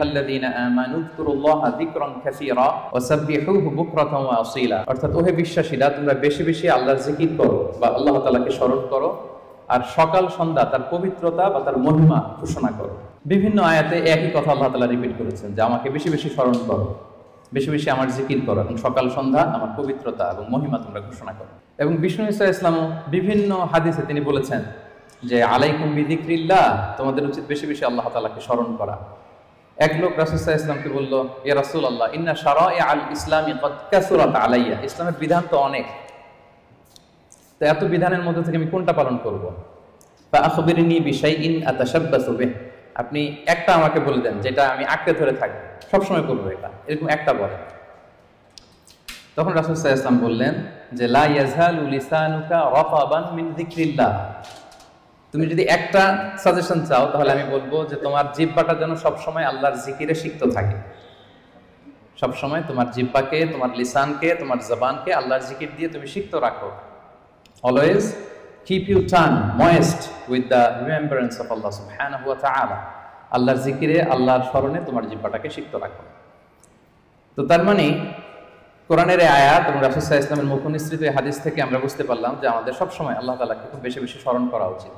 আল্লাযীনা আমানু যকুরুল্লাহা যিকরান কাসীরা ওয়া সাব্বিহুহু বুকরাতান ওয়া আসীলা। অর্থাৎ ওহে বিশ্বাসীরা, তোমরা বেশি বেশি আল্লাহর জিকির করো বা আল্লাহ তাআলাকে স্মরণ করো, আর সকাল সন্ধ্যা তার পবিত্রতা বা তার মহিমা ঘোষণা করো। বিভিন্ন আয়াতে একই কথা আল্লাহ তাআলা রিপিট করেছেন যে আমাকে বেশি বেশি স্মরণ করো, বেশি বেশি আমার জিকির করো, এবং সকাল সন্ধ্যা আমার পবিত্রতা এবং মহিমা তোমরা ঘোষণা করো। এবং বিষ্ণু ঈসা ইসলামও বিভিন্ন হাদিসে তিনি বলেছেন যে আলাইকুম বিযিকরিল্লাহ, তোমাদের উচিত বেশি বেশি আল্লাহ তাআলাকে স্মরণ করা। এক লোক রাসূল সাল্লাল্লাহু আলাইহি ওয়াসাল্লামকে বলল, ইয়া রাসূলুল্লাহ, ইন্না শারা'i আল ইসলামি কদ কাসুরাত আলাইয়া, ইসলামের বিধান তো অনেক, তো এত বিধানের মধ্যে থেকে আমি কোনটা পালন করব? ফা আখবিরনি বিশাইইন আতাশাব্বাসু বিহি, আপনি একটা আমাকে বলে দেন যেটা আমি আঁকড়ে ধরে থাকবো, সবসময় করবো, এটা এরকম একটা বলেন। তখন রাসূল সাল্লাল্লাহু আলাইহি ওয়াসাল্লাম বললেন যে লা ইয়াযহালু লিসানুকা রাতাবান মিন যিকরিল্লাহ, তুমি যদি একটা সাজেশন চাও তাহলে আমি বলবো যে তোমার জিহ্বাটা যেন সবসময় আল্লাহর জিকিরে সিক্ত থাকে। সবসময় তোমার জিহ্বাকে, তোমার লিসানকে, তোমার জবানকে আল্লাহর জিকির দিয়ে তুমি সিক্ত রাখো। Always keep you tongue moist with the remembrance of Allah সুবহানাহু ওয়া তাআলা, আল্লাহর জিকিরে, আল্লাহর স্মরণে তোমার জিহ্বাটাকে সিক্ত রাখো। তো তার মানে কোরআনের এই আয়াত এবং রাসূল সাল্লাল্লাহু আলাইহি ওয়াসাল্লামের মুখ নিঃসৃত এই হাদিস থেকে আমরা বুঝতে পারলাম যে আমাদের সবসময় আল্লাহ তাআলাকে খুব বেশি বেশি স্মরণ করা উচিত।